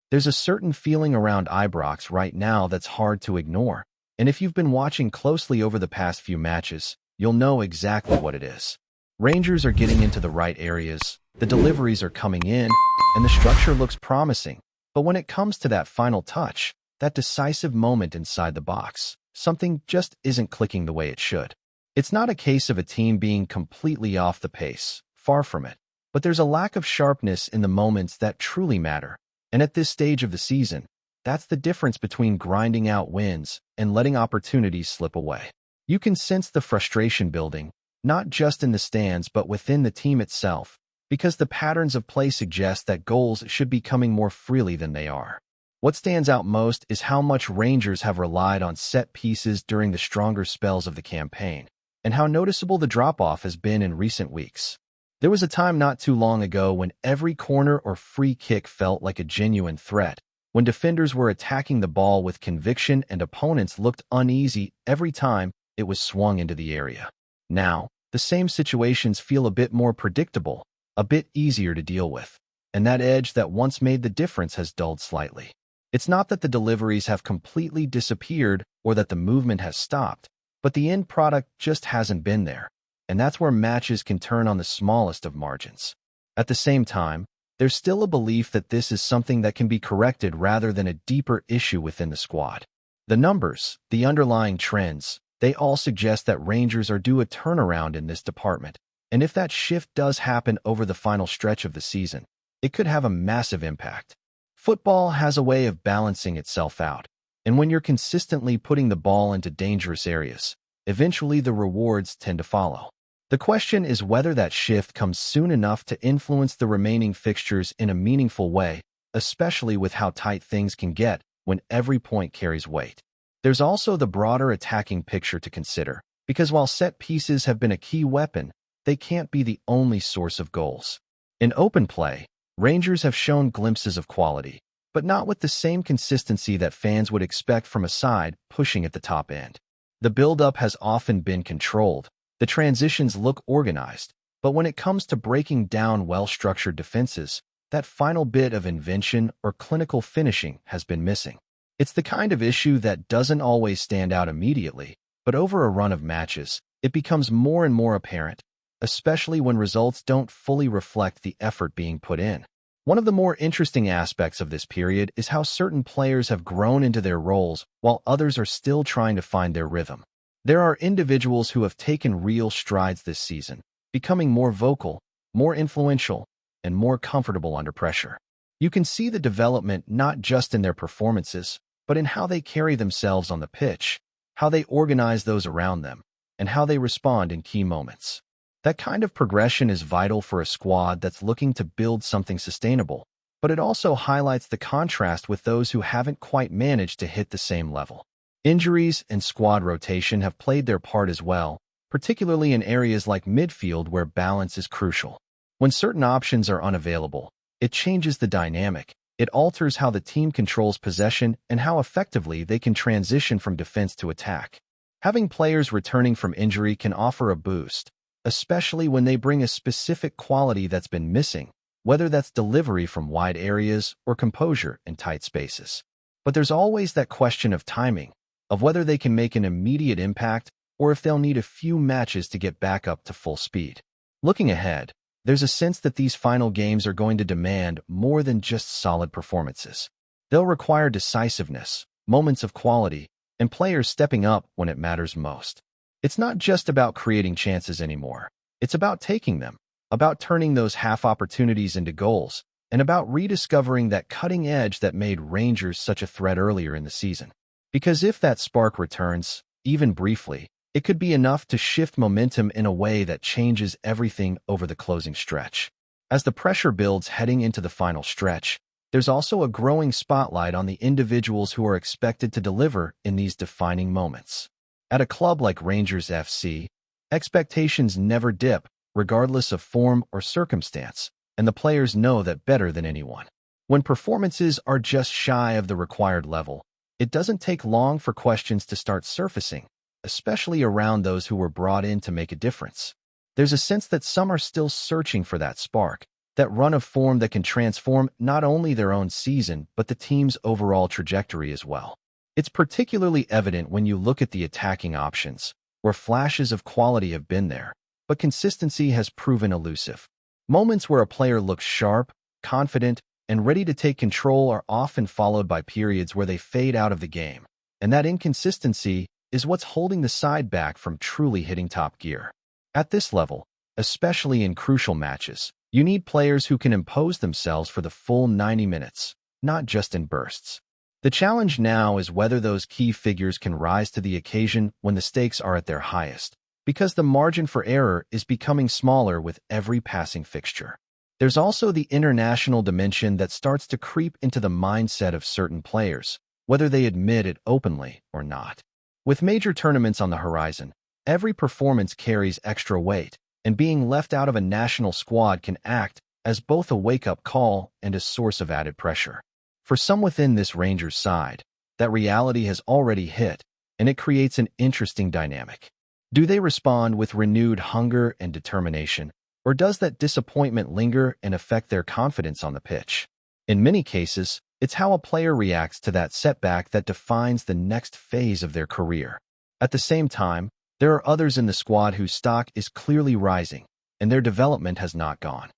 There's a certain feeling around Ibrox right now that's hard to ignore, and if you've been watching closely over the past few matches, you'll know exactly what it is. Rangers are getting into the right areas, the deliveries are coming in, and the structure looks promising. But when it comes to that final touch, that decisive moment inside the box, something just isn't clicking the way it should. It's not a case of a team being completely off the pace, far from it, but there's a lack of sharpness in the moments that truly matter. And at this stage of the season, that's the difference between grinding out wins and letting opportunities slip away. You can sense the frustration building, not just in the stands but within the team itself, because the patterns of play suggest that goals should be coming more freely than they are. What stands out most is how much Rangers have relied on set pieces during the stronger spells of the campaign, and how noticeable the drop-off has been in recent weeks. There was a time not too long ago when every corner or free kick felt like a genuine threat, when defenders were attacking the ball with conviction and opponents looked uneasy every time it was swung into the area. Now, the same situations feel a bit more predictable, a bit easier to deal with, and that edge that once made the difference has dulled slightly. It's not that the deliveries have completely disappeared or that the movement has stopped, but the end product just hasn't been there, and that's where matches can turn on the smallest of margins. At the same time, there's still a belief that this is something that can be corrected rather than a deeper issue within the squad. The numbers, the underlying trends, they all suggest that Rangers are due a turnaround in this department, and if that shift does happen over the final stretch of the season, it could have a massive impact. Football has a way of balancing itself out, and when you're consistently putting the ball into dangerous areas, eventually the rewards tend to follow. The question is whether that shift comes soon enough to influence the remaining fixtures in a meaningful way, especially with how tight things can get when every point carries weight. There's also the broader attacking picture to consider, because while set pieces have been a key weapon, they can't be the only source of goals. In open play, Rangers have shown glimpses of quality, but not with the same consistency that fans would expect from a side pushing at the top end. The build-up has often been controlled, the transitions look organized, but when it comes to breaking down well-structured defenses, that final bit of invention or clinical finishing has been missing. It's the kind of issue that doesn't always stand out immediately, but over a run of matches, it becomes more and more apparent, especially when results don't fully reflect the effort being put in. One of the more interesting aspects of this period is how certain players have grown into their roles while others are still trying to find their rhythm. There are individuals who have taken real strides this season, becoming more vocal, more influential, and more comfortable under pressure. You can see the development not just in their performances, but in how they carry themselves on the pitch, how they organize those around them, and how they respond in key moments. That kind of progression is vital for a squad that's looking to build something sustainable, but it also highlights the contrast with those who haven't quite managed to hit the same level. Injuries and squad rotation have played their part as well, particularly in areas like midfield where balance is crucial. When certain options are unavailable, it changes the dynamic. It alters how the team controls possession and how effectively they can transition from defense to attack. Having players returning from injury can offer a boost, especially when they bring a specific quality that's been missing, whether that's delivery from wide areas or composure in tight spaces. But there's always that question of timing, of whether they can make an immediate impact or if they'll need a few matches to get back up to full speed. Looking ahead, there's a sense that these final games are going to demand more than just solid performances. They'll require decisiveness, moments of quality, and players stepping up when it matters most. It's not just about creating chances anymore. It's about taking them, about turning those half opportunities into goals, and about rediscovering that cutting edge that made Rangers such a threat earlier in the season. Because if that spark returns, even briefly, it could be enough to shift momentum in a way that changes everything over the closing stretch. As the pressure builds heading into the final stretch, there's also a growing spotlight on the individuals who are expected to deliver in these defining moments. At a club like Rangers FC, expectations never dip, regardless of form or circumstance, and the players know that better than anyone. When performances are just shy of the required level, it doesn't take long for questions to start surfacing, especially around those who were brought in to make a difference. There's a sense that some are still searching for that spark, that run of form that can transform not only their own season, but the team's overall trajectory as well. It's particularly evident when you look at the attacking options, where flashes of quality have been there, but consistency has proven elusive. Moments where a player looks sharp, confident, and ready to take control are often followed by periods where they fade out of the game, and that inconsistency is what's holding the side back from truly hitting top gear. At this level, especially in crucial matches, you need players who can impose themselves for the full 90 minutes, not just in bursts. The challenge now is whether those key figures can rise to the occasion when the stakes are at their highest, because the margin for error is becoming smaller with every passing fixture. There's also the international dimension that starts to creep into the mindset of certain players, whether they admit it openly or not. With major tournaments on the horizon, every performance carries extra weight, and being left out of a national squad can act as both a wake-up call and a source of added pressure. For some within this Rangers side, that reality has already hit, and it creates an interesting dynamic. Do they respond with renewed hunger and determination, or does that disappointment linger and affect their confidence on the pitch? In many cases, it's how a player reacts to that setback that defines the next phase of their career. At the same time, there are others in the squad whose stock is clearly rising, and their development has not gone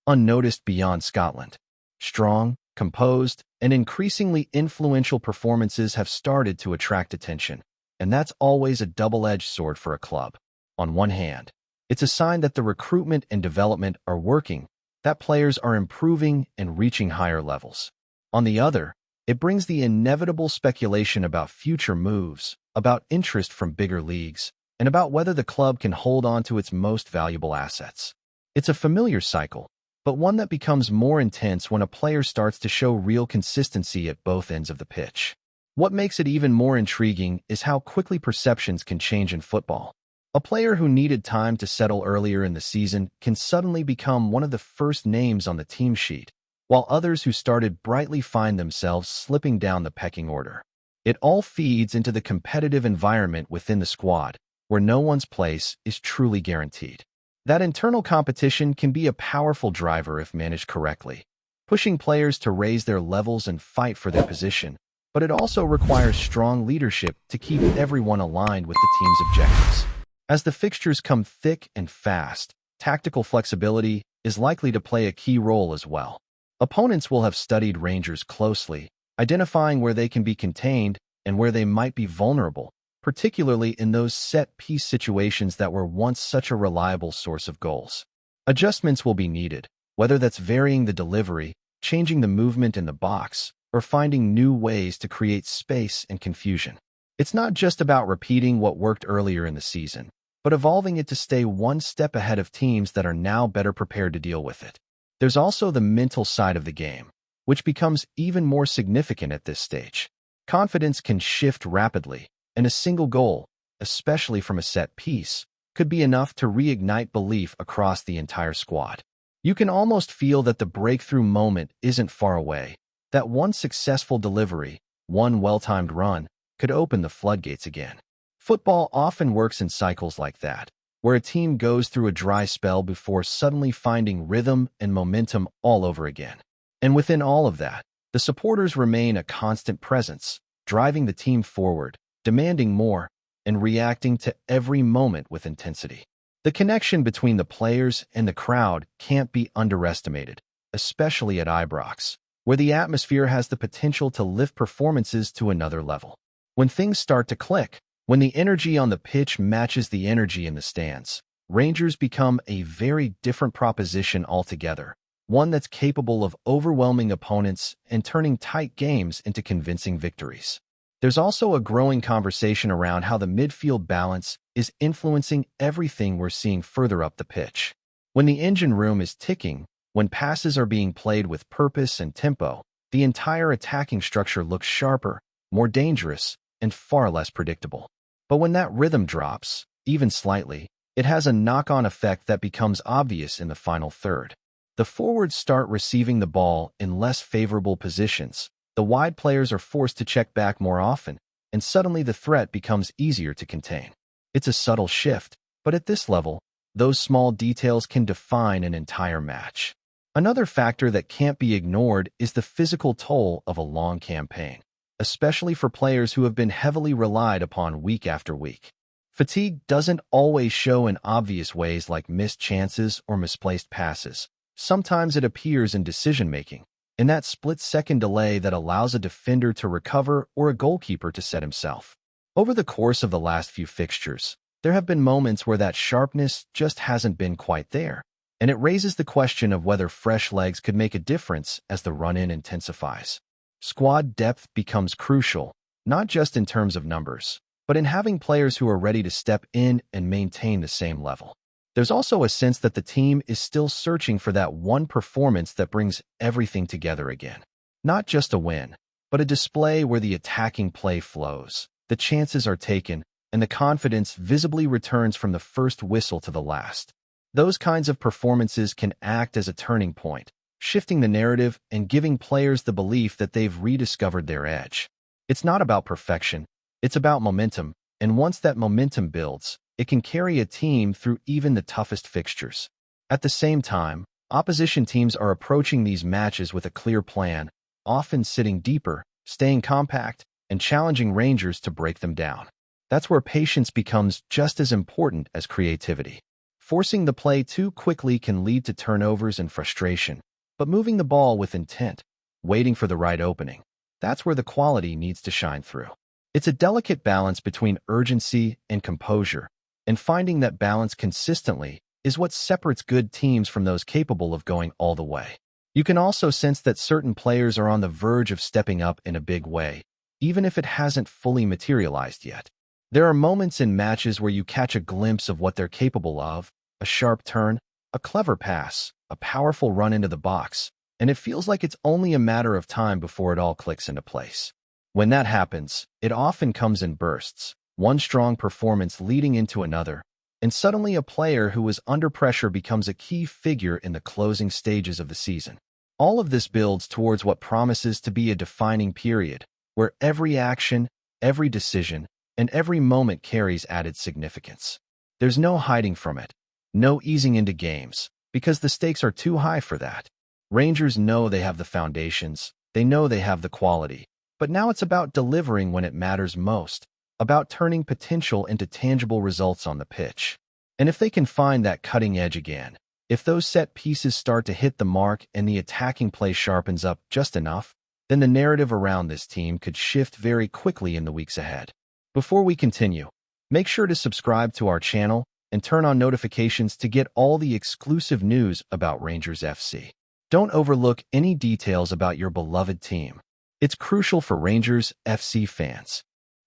unnoticed beyond Scotland. Strong, composed, and increasingly influential performances have started to attract attention, and that's always a double-edged sword for a club. On one hand, it's a sign that the recruitment and development are working, that players are improving and reaching higher levels. On the other, it brings the inevitable speculation about future moves, about interest from bigger leagues, and about whether the club can hold on to its most valuable assets. It's a familiar cycle, but one that becomes more intense when a player starts to show real consistency at both ends of the pitch. What makes it even more intriguing is how quickly perceptions can change in football. A player who needed time to settle earlier in the season can suddenly become one of the first names on the team sheet, while others who started brightly find themselves slipping down the pecking order. It all feeds into the competitive environment within the squad, where no one's place is truly guaranteed. That internal competition can be a powerful driver if managed correctly, pushing players to raise their levels and fight for their position, but it also requires strong leadership to keep everyone aligned with the team's objectives. As the fixtures come thick and fast, tactical flexibility is likely to play a key role as well. Opponents will have studied Rangers closely, identifying where they can be contained and where they might be vulnerable, particularly in those set-piece situations that were once such a reliable source of goals. Adjustments will be needed, whether that's varying the delivery, changing the movement in the box, or finding new ways to create space and confusion. It's not just about repeating what worked earlier in the season, but evolving it to stay one step ahead of teams that are now better prepared to deal with it. There's also the mental side of the game, which becomes even more significant at this stage. Confidence can shift rapidly, and a single goal, especially from a set piece, could be enough to reignite belief across the entire squad. You can almost feel that the breakthrough moment isn't far away, that one successful delivery, one well-timed run, could open the floodgates again. Football often works in cycles like that, where a team goes through a dry spell before suddenly finding rhythm and momentum all over again. And within all of that, the supporters remain a constant presence, driving the team forward, demanding more, and reacting to every moment with intensity. The connection between the players and the crowd can't be underestimated, especially at Ibrox, where the atmosphere has the potential to lift performances to another level. When things start to click, when the energy on the pitch matches the energy in the stands, Rangers become a very different proposition altogether, one that's capable of overwhelming opponents and turning tight games into convincing victories. There's also a growing conversation around how the midfield balance is influencing everything we're seeing further up the pitch. When the engine room is ticking, when passes are being played with purpose and tempo, the entire attacking structure looks sharper, more dangerous, and far less predictable. But when that rhythm drops, even slightly, it has a knock-on effect that becomes obvious in the final third. The forwards start receiving the ball in less favorable positions, the wide players are forced to check back more often, and suddenly the threat becomes easier to contain. It's a subtle shift, but at this level, those small details can define an entire match. Another factor that can't be ignored is the physical toll of a long campaign, especially for players who have been heavily relied upon week after week. Fatigue doesn't always show in obvious ways like missed chances or misplaced passes. Sometimes it appears in decision-making, in that split-second delay that allows a defender to recover or a goalkeeper to set himself. Over the course of the last few fixtures, there have been moments where that sharpness just hasn't been quite there, and it raises the question of whether fresh legs could make a difference as the run-in intensifies. Squad depth becomes crucial, not just in terms of numbers, but in having players who are ready to step in and maintain the same level. There's also a sense that the team is still searching for that one performance that brings everything together again. Not just a win, but a display where the attacking play flows, the chances are taken, and the confidence visibly returns from the first whistle to the last. Those kinds of performances can act as a turning point, shifting the narrative and giving players the belief that they've rediscovered their edge. It's not about perfection, it's about momentum, and once that momentum builds, it can carry a team through even the toughest fixtures. At the same time, opposition teams are approaching these matches with a clear plan, often sitting deeper, staying compact, and challenging Rangers to break them down. That's where patience becomes just as important as creativity. Forcing the play too quickly can lead to turnovers and frustration, but moving the ball with intent, waiting for the right opening, that's where the quality needs to shine through. It's a delicate balance between urgency and composure, and finding that balance consistently is what separates good teams from those capable of going all the way. You can also sense that certain players are on the verge of stepping up in a big way, even if it hasn't fully materialized yet. There are moments in matches where you catch a glimpse of what they're capable of, a sharp turn, a clever pass, a powerful run into the box, and it feels like it's only a matter of time before it all clicks into place. When that happens, it often comes in bursts, one strong performance leading into another, and suddenly a player who was under pressure becomes a key figure in the closing stages of the season. All of this builds towards what promises to be a defining period, where every action, every decision, and every moment carries added significance. There's no hiding from it, no easing into games, because the stakes are too high for that. Rangers know they have the foundations, they know they have the quality, but now it's about delivering when it matters most, about turning potential into tangible results on the pitch. And if they can find that cutting edge again, if those set pieces start to hit the mark and the attacking play sharpens up just enough, then the narrative around this team could shift very quickly in the weeks ahead. Before we continue, make sure to subscribe to our channel and turn on notifications to get all the exclusive news about Rangers FC. Don't overlook any details about your beloved team. It's crucial for Rangers FC fans.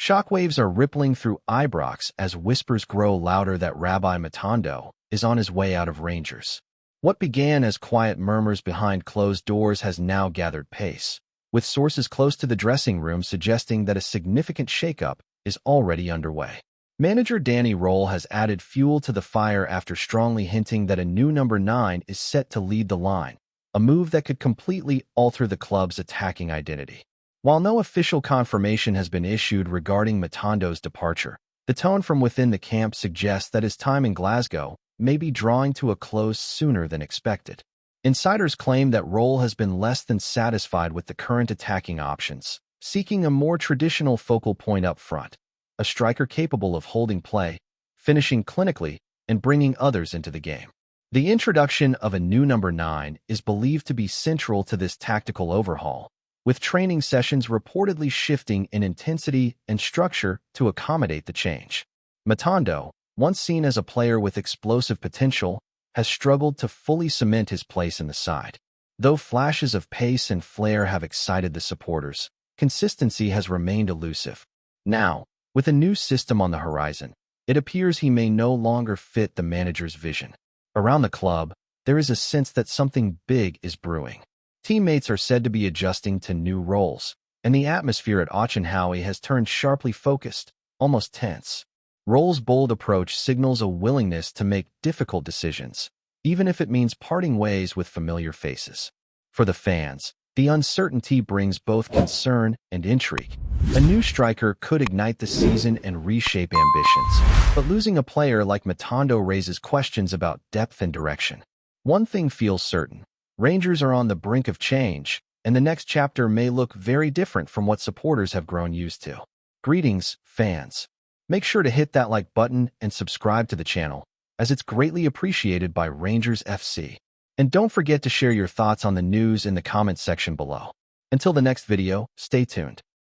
Shockwaves are rippling through Ibrox as whispers grow louder that Rabbi Matondo is on his way out of Rangers. What began as quiet murmurs behind closed doors has now gathered pace, with sources close to the dressing room suggesting that a significant shakeup is already underway. Manager Danny Röhl has added fuel to the fire after strongly hinting that a new number 9 is set to lead the line, a move that could completely alter the club's attacking identity. While no official confirmation has been issued regarding Matondo's departure, the tone from within the camp suggests that his time in Glasgow may be drawing to a close sooner than expected. Insiders claim that Röhl has been less than satisfied with the current attacking options, seeking a more traditional focal point up front, a striker capable of holding play, finishing clinically, and bringing others into the game. The introduction of a new number 9 is believed to be central to this tactical overhaul, with training sessions reportedly shifting in intensity and structure to accommodate the change. Matondo, once seen as a player with explosive potential, has struggled to fully cement his place in the side. Though flashes of pace and flair have excited the supporters, consistency has remained elusive. Now, with a new system on the horizon, it appears he may no longer fit the manager's vision. Around the club, there is a sense that something big is brewing. Teammates are said to be adjusting to new roles, and the atmosphere at Ochenhowie has turned sharply focused, almost tense. Röhl's bold approach signals a willingness to make difficult decisions, even if it means parting ways with familiar faces. For the fans, the uncertainty brings both concern and intrigue. A new striker could ignite the season and reshape ambitions, but losing a player like Matondo raises questions about depth and direction. One thing feels certain: Rangers are on the brink of change, and the next chapter may look very different from what supporters have grown used to. Greetings, fans. Make sure to hit that like button and subscribe to the channel, as it's greatly appreciated by Rangers FC. And don't forget to share your thoughts on the news in the comments section below. Until the next video, stay tuned.